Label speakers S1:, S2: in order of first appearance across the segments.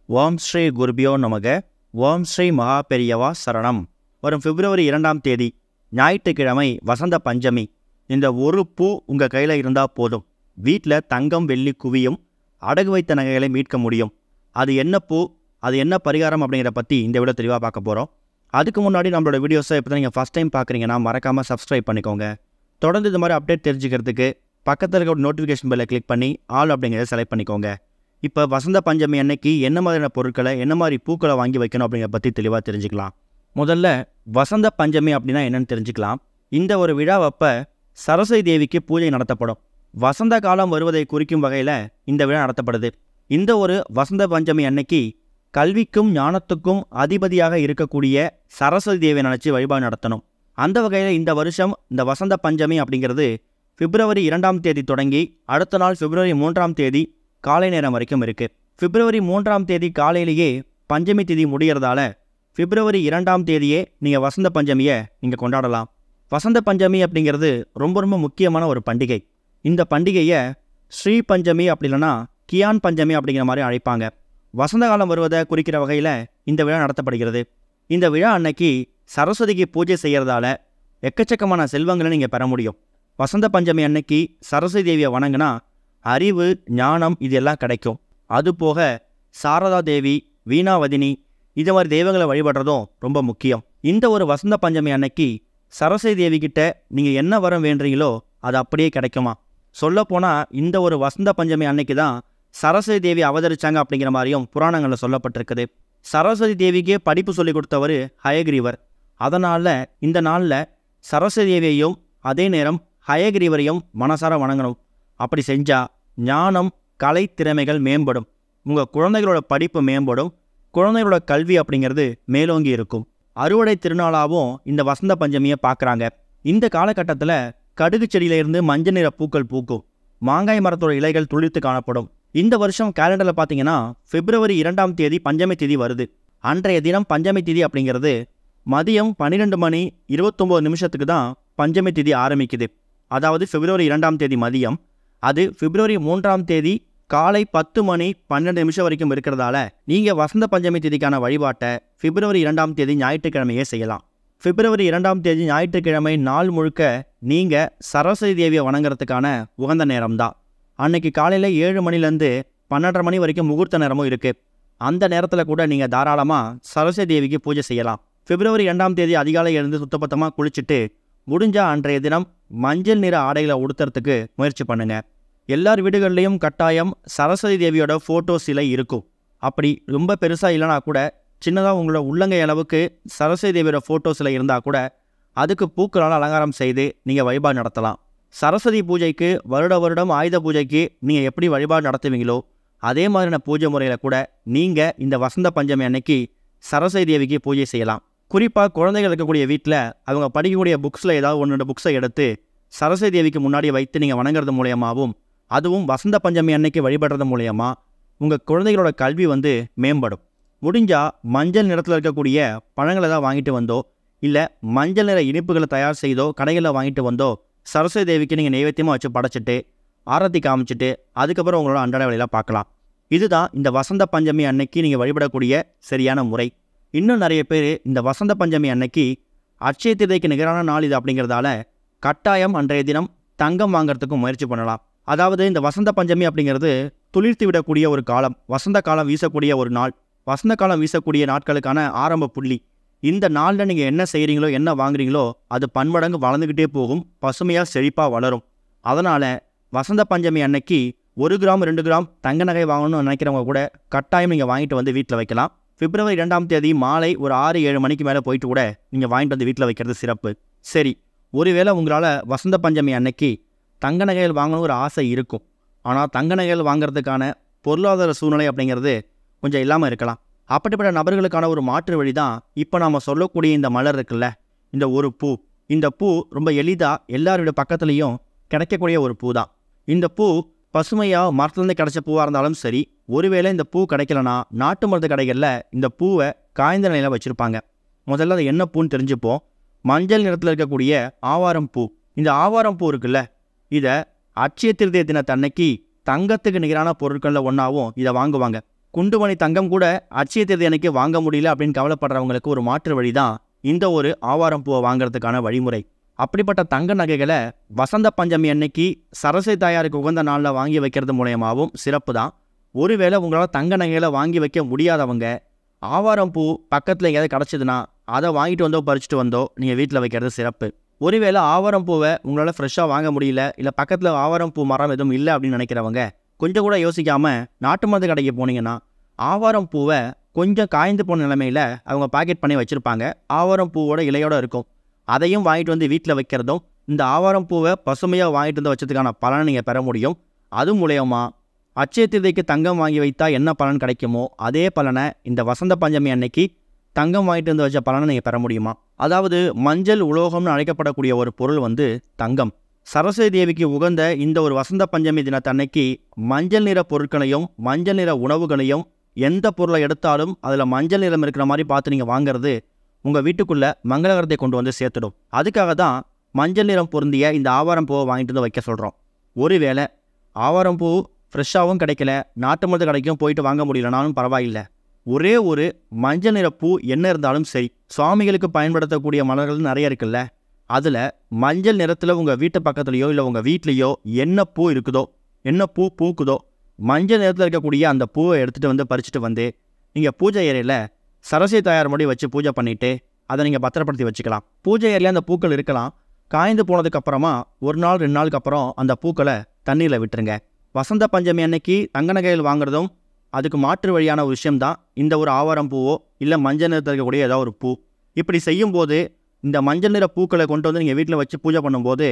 S1: ஓம் ஸ்ரீ குருபியோ நமக. ஓம் ஸ்ரீ மகா பெரியவா சரணம். வரும் பிப்ரவரி 2ஆம் தேதி ஞாயிற்றுக்கிழமை வசந்த பஞ்சமி. இந்த ஒரு பூ உங்கள் கையில் இருந்தால் போதும், வீட்டில் தங்கம் வெள்ளி குவியும், அடகு வைத்த நகைகளை மீட்க முடியும். அது என்ன பூ, அது என்ன பரிகாரம் அப்படிங்கிறத பற்றி இந்த விட தெளிவாக பார்க்க போகிறோம். அதுக்கு முன்னாடி நம்மளோட வீடியோஸை இப்போ தான் நீங்கள் ஃபஸ்ட் டைம் பார்க்குறீங்கன்னா மறக்காமல் சப்ஸ்கிரைப் பண்ணிக்கோங்க. தொடர்ந்து இது மாதிரி அப்டேட் தெரிஞ்சுக்கிறதுக்கு பக்கத்தில் இருக்க ஒரு நோட்டிஃபிகேஷன் பெல்லை கிளிக் பண்ணி ஆல் அப்படிங்கிறத செலக்ட் பண்ணிக்கோங்க. இப்போ வசந்த பஞ்சமி அன்னைக்கு என்ன மாதிரியான பொருட்களை, என்ன மாதிரி பூக்களை வாங்கி வைக்கணும் அப்படிங்கிறத பற்றி தெளிவாக தெரிஞ்சுக்கலாம். முதல்ல வசந்த பஞ்சமி அப்படின்னா என்னென்னு தெரிஞ்சுக்கலாம். இந்த ஒரு விழாவப்போ சரஸ்வதி தேவிக்கு பூஜை நடத்தப்படும். வசந்த காலம் வருவதை குறிக்கும் வகையில் இந்த விழா நடத்தப்படுது. இந்த ஒரு வசந்த பஞ்சமி அன்னைக்கு கல்விக்கும் ஞானத்துக்கும் அதிபதியாக இருக்கக்கூடிய சரஸ்வதி தேவியை நினச்சி வழிபாடு நடத்தணும். அந்த வகையில் இந்த வருஷம் இந்த வசந்த பஞ்சமி அப்படிங்கிறது பிப்ரவரி 2ஆம் தேதி தொடங்கி அடுத்த நாள் பிப்ரவரி 3ஆம் தேதி காலை நேரம் வரைக்கும் இருக்குது. பிப்ரவரி 3ஆம் தேதி காலையிலேயே பஞ்சமி திதி முடிகிறதால பிப்ரவரி 2ஆம் தேதியே நீங்கள் வசந்த பஞ்சமியை நீங்கள் கொண்டாடலாம். வசந்த பஞ்சமி அப்படிங்கிறது ரொம்ப ரொம்ப முக்கியமான ஒரு பண்டிகை. இந்த பண்டிகையை ஸ்ரீ பஞ்சமி அப்படி இல்லைன்னா கியான் பஞ்சமி அப்படிங்கிற மாதிரி அழைப்பாங்க. வசந்த காலம் வருவதை குறிக்கிற வகையில் இந்த விழா நடத்தப்படுகிறது. இந்த விழா அன்னைக்கு சரஸ்வதிக்கு பூஜை செய்கிறதால எக்கச்சக்கமான செல்வங்களை நீங்கள் பெற முடியும். வசந்த பஞ்சமி அன்னைக்கு சரஸ்வதி தேவியை வணங்கினா அறிவு, ஞானம் இது எல்லாம் கிடைக்கும். அதுபோக சாரதா தேவி, வீணாவதினி இது மாதிரி தெய்வங்களை வழிபடுறதும் ரொம்ப முக்கியம். இந்த ஒரு வசந்த பஞ்சமி அன்னைக்கு சரஸ்வதி தேவிக்கிட்ட நீங்கள் என்ன வரம் வேண்டுறீங்களோ அது அப்படியே கிடைக்குமா. சொல்லப்போனால் இந்த ஒரு வசந்த பஞ்சமி அன்னைக்கு தான் சரஸ்வதி தேவி அவதரிச்சாங்க அப்படிங்கிற மாதிரியும் புராணங்களில் சொல்லப்பட்டிருக்குது. சரஸ்வதி தேவிக்கே படிப்பு சொல்லி கொடுத்தவர் ஹயக்ரீவர். அதனால் இந்த நாளில் சரஸ்வதி தேவியையும் அதே நேரம் ஹயக்ரீவரையும் மனசார வணங்கணும். அப்படி செஞ்சால் ஞானம், கலை திறமைகள் மேம்படும். உங்கள் குழந்தைகளோட படிப்பு மேம்படும். குழந்தைகளோட கல்வி அப்படிங்கிறது மேலோங்கி இருக்கும். அறுவடை திருநாளாகவும் இந்த வசந்த பஞ்சமியை பார்க்குறாங்க. இந்த காலகட்டத்தில் கடுகு செடியிலிருந்து மஞ்சள் நிற பூக்கள் பூக்கும். மாங்காய் மரத்தோட இலைகள் துளிர்த்து காணப்படும். இந்த வருஷம் கேலண்டரில் பார்த்தீங்கன்னா பிப்ரவரி 2ஆம் தேதி பஞ்சமி திதி வருது. அன்றைய தினம் பஞ்சமி திதி அப்படிங்கிறது மதியம் 12:29 தான் பஞ்சமி திதி ஆரம்பிக்குது. அதாவது பிப்ரவரி 2ஆம் தேதி மதியம். அது பிப்ரவரி 3ஆம் தேதி காலை 10:12 வரைக்கும் இருக்கிறதால நீங்கள் வசந்த பஞ்சமி திதிக்கான வழிபாட்டை பிப்ரவரி 2ஆம் தேதி ஞாயிற்றுக்கிழமையே செய்யலாம். பிப்ரவரி 2ஆம் தேதி ஞாயிற்றுக்கிழமை நாள் முழுக்க நீங்கள் சரஸ்வதி தேவியை வணங்குறதுக்கான உகந்த நேரம்தான். அன்னைக்கு காலையில் 7 மணிலேருந்து 12:30 மணி வரைக்கும் முகூர்த்த நேரமும் இருக்குது. அந்த நேரத்தில் கூட நீங்கள் தாராளமாக சரஸ்வதி தேவிக்கு பூஜை செய்யலாம். பிப்ரவரி 2ஆம் தேதி அதிகாலை எழுந்து சுத்தபத்தமாக குளிச்சுட்டு முடிஞ்சால் அன்றைய தினம் மஞ்சள் நிற ஆடைகளை உடுத்துறதுக்கு முயற்சி பண்ணுங்கள். எல்லார் வீடுகள்லேயும் கட்டாயம் சரஸ்வதி தேவியோட ஃபோட்டோ சிலை இருக்கும். அப்படி ரொம்ப பெருசாக இல்லைனா கூட சின்னதாக உங்களோட உள்ளங்கை அளவுக்கு சரஸ்வதி தேவியோட ஃபோட்டோ சிலை இருந்தால் கூட அதுக்கு பூக்களால் அலங்காரம் செய்து நீங்கள் வழிபாடு நடத்தலாம். சரஸ்வதி பூஜைக்கு வருடம் ஆயுத பூஜைக்கு நீங்கள் எப்படி வழிபாடு நடத்துவீங்களோ அதே மாதிரியான பூஜை முறையில் கூட நீங்கள் இந்த வசந்த பஞ்சமி அன்னைக்கு சரஸ்வதி தேவிக்கு பூஜை செய்யலாம். குறிப்பாக குழந்தைகள் இருக்கக்கூடிய வீட்டில் அவங்க படிக்கக்கூடிய புக்ஸில் ஏதாவது 1-2 புக்ஸை எடுத்து சரஸ்வதி தேவிக்கு முன்னாடி வைத்து நீங்கள் வணங்குறது மூலயமாவும், அதுவும் வசந்த பஞ்சமி அன்னைக்கு வழிபடுறது மூலயமா உங்கள் குழந்தைகளோட கல்வி மேம்படும். முடிஞ்சால் மஞ்சள் நிறத்தில் இருக்கக்கூடிய பழங்களை தான் வாங்கிட்டு வந்தோ இல்லை மஞ்சள் நிற இனிப்புகளை தயார் செய்தோ கடைகளில் வாங்கிட்டு வந்தோ சரஸ்வதி தேவிக்கு நீங்கள் நைவேத்தியமாக வச்சு படைச்சிட்டு ஆரத்தி காமிச்சிட்டு அதுக்கப்புறம் உங்களோட அன்றாட வேலையெல்லாம் பார்க்கலாம். இதுதான் இந்த வசந்த பஞ்சமி அன்னைக்கு நீங்கள் வழிபடக்கூடிய சரியான முறை. இன்னும் நிறைய பேர் இந்த வசந்த பஞ்சமி அன்னைக்கு அட்சய திருதிக்கு நிகரான நாள் இது அப்படிங்கிறதால கட்டாயம் அன்றைய தினம் தங்கம் வாங்கிறதுக்கும் முயற்சி பண்ணலாம். அதாவது இந்த வசந்த பஞ்சமி அப்படிங்கிறது துளிர்த்து விடக்கூடிய ஒரு காலம், வசந்த காலம் வீசக்கூடிய ஒரு நாள், வசந்த காலம் வீசக்கூடிய நாட்களுக்கான ஆரம்ப புள்ளி. இந்த நாளில் நீங்கள் என்ன செய்கிறீங்களோ என்ன வாங்குறீங்களோ அது பன்மடங்கு வளர்ந்துக்கிட்டே போகும், பசுமையாக செழிப்பாக வளரும். அதனால் வசந்த பஞ்சமி அன்னைக்கு 1 கிராம் 2 கிராம் தங்க நகை வாங்கணும்னு நினைக்கிறவங்க கூட கட்டாயம் நீங்கள் வாங்கிட்டு வந்து வீட்டில் வைக்கலாம். பிப்ரவரி 2ஆம் தேதி மாலை ஒரு 6-7 மணிக்கு மேலே போயிட்டு கூட நீங்கள் வாங்கிட்டு வந்து வீட்டில் வைக்கிறது சிறப்பு. சரி, ஒருவேளை உங்களால் வசந்த பஞ்சமி அன்னைக்கு தங்க நகைகள் வாங்கணும் ஒரு ஆசை இருக்கும். ஆனால் தங்க நகைகள் வாங்கிறதுக்கான பொருளாதார சூழ்நிலை அப்படிங்கிறது கொஞ்சம் இல்லாமல் இருக்கலாம். அப்படிப்பட்ட நபர்களுக்கான ஒரு மாற்று வழி தான் இப்போ நாம் சொல்லக்கூடிய இந்த மலர் இருக்குல்ல, இந்த ஒரு பூ. இந்த பூ ரொம்ப எளிதாக எல்லாரோட பக்கத்துலேயும் கிடைக்கக்கூடிய ஒரு பூ தான். இந்த பூ பசுமையாக மரத்துலேருந்து கிடைச்ச பூவாக இருந்தாலும் சரி, ஒருவேளை இந்த பூ கிடைக்கலனா நாட்டு மருந்து கடைகளில் இந்த பூவை காய்ந்த நிலையில் வச்சுருப்பாங்க. முதல்ல அது என்ன பூன்னு தெரிஞ்சுப்போம். மஞ்சள் நிறத்தில் இருக்கக்கூடிய ஆவாரம் பூ. இந்த ஆவாரம் பூ இருக்குல்ல, இதை அட்சய திருதிய தினத்தன்னைக்கு தங்கத்துக்கு நிகரான பொருட்களில் ஒன்றாவும் இதை வாங்குவாங்க. குண்டுமணி தங்கம் கூட அட்சய திருதி அன்னைக்கு வாங்க முடியல அப்படின்னு கவலைப்படுறவங்களுக்கு ஒரு மாற்று வழி தான் இந்த ஒரு ஆவாரம் பூவை வாங்குறதுக்கான வழிமுறை. அப்படிப்பட்ட தங்க நகைகளை வசந்த பஞ்சமி அன்னைக்கு சரஸ்வதி தாயாருக்கு உகந்த நாளில் வாங்கி வைக்கிறது மூலயமாவும் சிறப்பு தான். ஒருவேளை உங்களால் தங்க நகைகளை வாங்கி வைக்க முடியாதவங்க ஆவாரம் பூ பக்கத்தில் எங்கேயாவது கிடச்சிதுன்னா அதை வாங்கிட்டு வந்தோ பறிச்சுட்டு வந்தோ நீங்கள் வீட்டில் வைக்கிறது சிறப்பு. ஒருவேளை ஆவாரம் பூவை உங்களால் ஃப்ரெஷ்ஷாக வாங்க முடியல, இல்லை பக்கத்தில் ஆவாரம் பூ மரம் எதுவும் இல்லை அப்படின்னு நினைக்கிறவங்க கொஞ்சம் கூட யோசிக்காமல் நாட்டு மருந்து கடைக்கு போனீங்கன்னா ஆவாரம் பூவை கொஞ்சம் காய்ந்து போன நிலைமையில் அவங்க பாக்கெட் பண்ணி வச்சுருப்பாங்க. ஆவாரம் பூவோட இலையோடு இருக்கும். அதையும் வாங்கிட்டு வந்து வீட்டில் வைக்கிறதும் இந்த ஆவாரம் பூவை பசுமையாக வாங்கிட்டு வந்து வச்சதுக்கான பலனை நீங்கள் பெற முடியும். அது மூலயமா அட்சய திருதிக்கு தங்கம் வாங்கி வைத்தா என்ன பலன் கிடைக்குமோ அதே பலனை இந்த வசந்த பஞ்சமி அன்னைக்கு தங்கம் வாங்கிட்டு வந்து வச்ச பலனை நீங்கள் பெற முடியுமா? அதாவது மஞ்சள் உலோகம்னு அழைக்கப்படக்கூடிய ஒரு பொருள் தங்கம். சரஸ்வதி தேவிக்கு உகந்த இந்த ஒரு வசந்த பஞ்சமி தினத்தன்னைக்கு மஞ்சள் நிற பொருட்களையும் மஞ்சள் நிற உணவுகளையும் எந்த பொருளை எடுத்தாலும் அதில் மஞ்சள் நிறம் இருக்கிற மாதிரி பார்த்து நீங்கள் வாங்கிறது உங்கள் வீட்டுக்குள்ளே மங்களகரத்தை கொண்டு வந்து சேர்த்துடும். அதுக்காக தான் மஞ்சள் நிறம் பொருந்திய இந்த ஆவாரம் பூவை வாங்கிட்டு வந்து வைக்க சொல்கிறோம். ஒருவேளை ஆவாரம் பூ ஃப்ரெஷ்ஷாகவும் கிடைக்கல, நாட்டு மருந்து கடைக்கும் போயிட்டு வாங்க முடியலனாலும் பரவாயில்லை, ஒரே ஒரு மஞ்சள் நிற பூ என்ன இருந்தாலும் சரி, சுவாமிகளுக்கு பயன்படுத்தக்கூடிய மலர்கள் நிறைய இருக்குல்ல, அதில் மஞ்சள் நிறத்தில் உங்கள் வீட்டு பக்கத்துலையோ இல்லை உங்கள் வீட்லேயோ என்ன பூ இருக்குதோ, என்ன பூ பூக்குதோ, மஞ்சள் நிறத்தில் இருக்கக்கூடிய அந்த பூவை எடுத்துகிட்டு வந்து பறிச்சுட்டு வந்து நீங்கள் பூஜை ஏரியில் சரஸ்வதி தாயார் முடி வச்சு பூஜை பண்ணிவிட்டு அதை நீங்கள் பத்திரப்படுத்தி வச்சுக்கலாம். பூஜை ஏரியில் அந்த பூக்கள் இருக்கலாம். காய்ந்து போனதுக்கப்புறமா 1 நாள் 2 நாளுக்கு அப்புறம் அந்த பூக்களை தண்ணீரில் விட்டுருங்க. வசந்த பஞ்சமி அன்னைக்கு தங்க நகைகள் வாங்குறதும் அதுக்கு மாற்று வழியான ஒரு விஷயம்தான் இந்த ஒரு ஆவாரம் பூவோ இல்லை மஞ்சள் நிறத்தில் இருக்கக்கூடிய ஏதாவது ஒரு பூ. இப்படி செய்யும்போது இந்த மஞ்சள் நிற பூக்களை கொண்டு வந்து நீங்கள் வீட்டில் வச்சு பூஜை பண்ணும்போது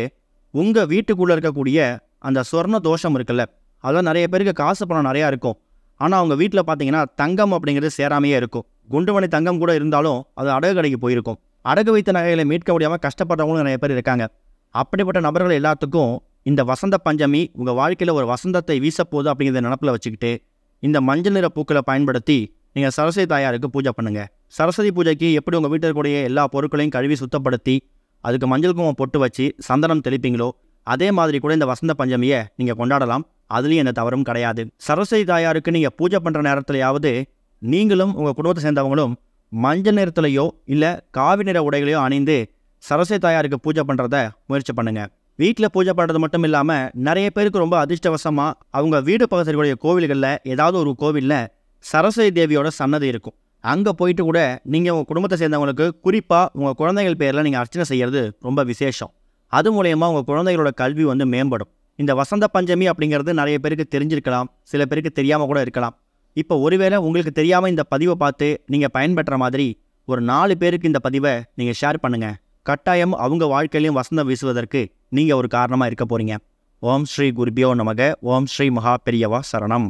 S1: உங்கள் வீட்டுக்குள்ளே இருக்கக்கூடிய அந்த சொர்ண தோஷம் இருக்குல்ல, அதெல்லாம் நிறைய பேருக்கு காசு பணம் நிறையா இருக்கும். ஆனால் அவங்க வீட்டில் பார்த்தீங்கன்னா தங்கம் அப்படிங்கிறது சேராமையே இருக்கும். குண்டுமணி தங்கம் கூட இருந்தாலும் அது அடகு கடைக்கு போயிருக்கும். அடகு வைத்த நகைகளை மீட்க முடியாமல் கஷ்டப்படுறவங்களும் நிறைய பேர் இருக்காங்க. அப்படிப்பட்ட நபர்கள் எல்லாத்துக்கும் இந்த வசந்த பஞ்சமி உங்கள் வாழ்க்கையில் ஒரு வசந்தத்தை வீசப்போகுது அப்படிங்கிறத நினப்பில் வச்சுக்கிட்டு இந்த மஞ்சள் நிற பூக்களை பயன்படுத்தி நீங்கள் சரஸ்வதி தாயாருக்கு பூஜை பண்ணுங்கள். சரஸ்வதி பூஜைக்கு எப்படி உங்கள் வீட்டில் இருக்கக்கூடிய எல்லா பொருட்களையும் கழுவி சுத்தப்படுத்தி அதுக்கு மஞ்சள் குங்குமம் பொட்டு வச்சு சந்தனம் தெளிப்பீங்களோ அதே மாதிரி கூட இந்த வசந்த பஞ்சமியை நீங்கள் கொண்டாடலாம். அதுலேயும் எந்த தவறும் கிடையாது. சரஸ்வதி தாயாருக்கு நீங்கள் பூஜை பண்ணுற நேரத்துலையாவது நீங்களும் உங்கள் குடும்பத்தை சேர்ந்தவங்களும் மஞ்சள் நிறத்துலையோ இல்லை காவி நிற உடைகளையோ அணிந்து சரஸ்வதி தாயாருக்கு பூஜை பண்ணுறத முயற்சி பண்ணுங்கள். வீட்டில் பூஜை பண்ணுறது மட்டும் இல்லாமல் நிறைய பேருக்கு ரொம்ப அதிர்ஷ்டவசமாக அவங்க வீடு பக்கத்தில் இருக்கக்கூடிய கோவில்களில் ஏதாவது ஒரு கோவிலில் சரஸ்வதி தேவியோட சன்னதி இருக்கும். அங்கே போயிட்டு கூட நீங்கள் உங்கள் குடும்பத்தை சேர்ந்தவங்களுக்கு குறிப்பாக உங்கள் குழந்தைகள் பேரில் நீங்கள் அர்ச்சனை செய்கிறது ரொம்ப விசேஷம். அது மூலயமா உங்கள் குழந்தைகளோட கல்வி மேம்படும். இந்த வசந்த பஞ்சமி அப்படிங்கிறது நிறைய பேருக்கு தெரிஞ்சிருக்கலாம், சில பேருக்கு தெரியாமல் கூட இருக்கலாம். இப்போ ஒருவேளை உங்களுக்கு தெரியாமல் இந்த பதிவை பார்த்து நீங்கள் பயன்பெற்ற மாதிரி ஒரு 4 பேருக்கு இந்த பதிவை நீங்கள் ஷேர் பண்ணுங்கள். கட்டாயம் அவங்க வாழ்க்கையிலையும் வசந்தம் வீசுவதற்கு நீங்கள் ஒரு காரணமாக இருக்க போகிறீங்க. ஓம் ஸ்ரீ குருபியோ நமக. ஓம் ஸ்ரீ மகா பெரியவா சரணம்.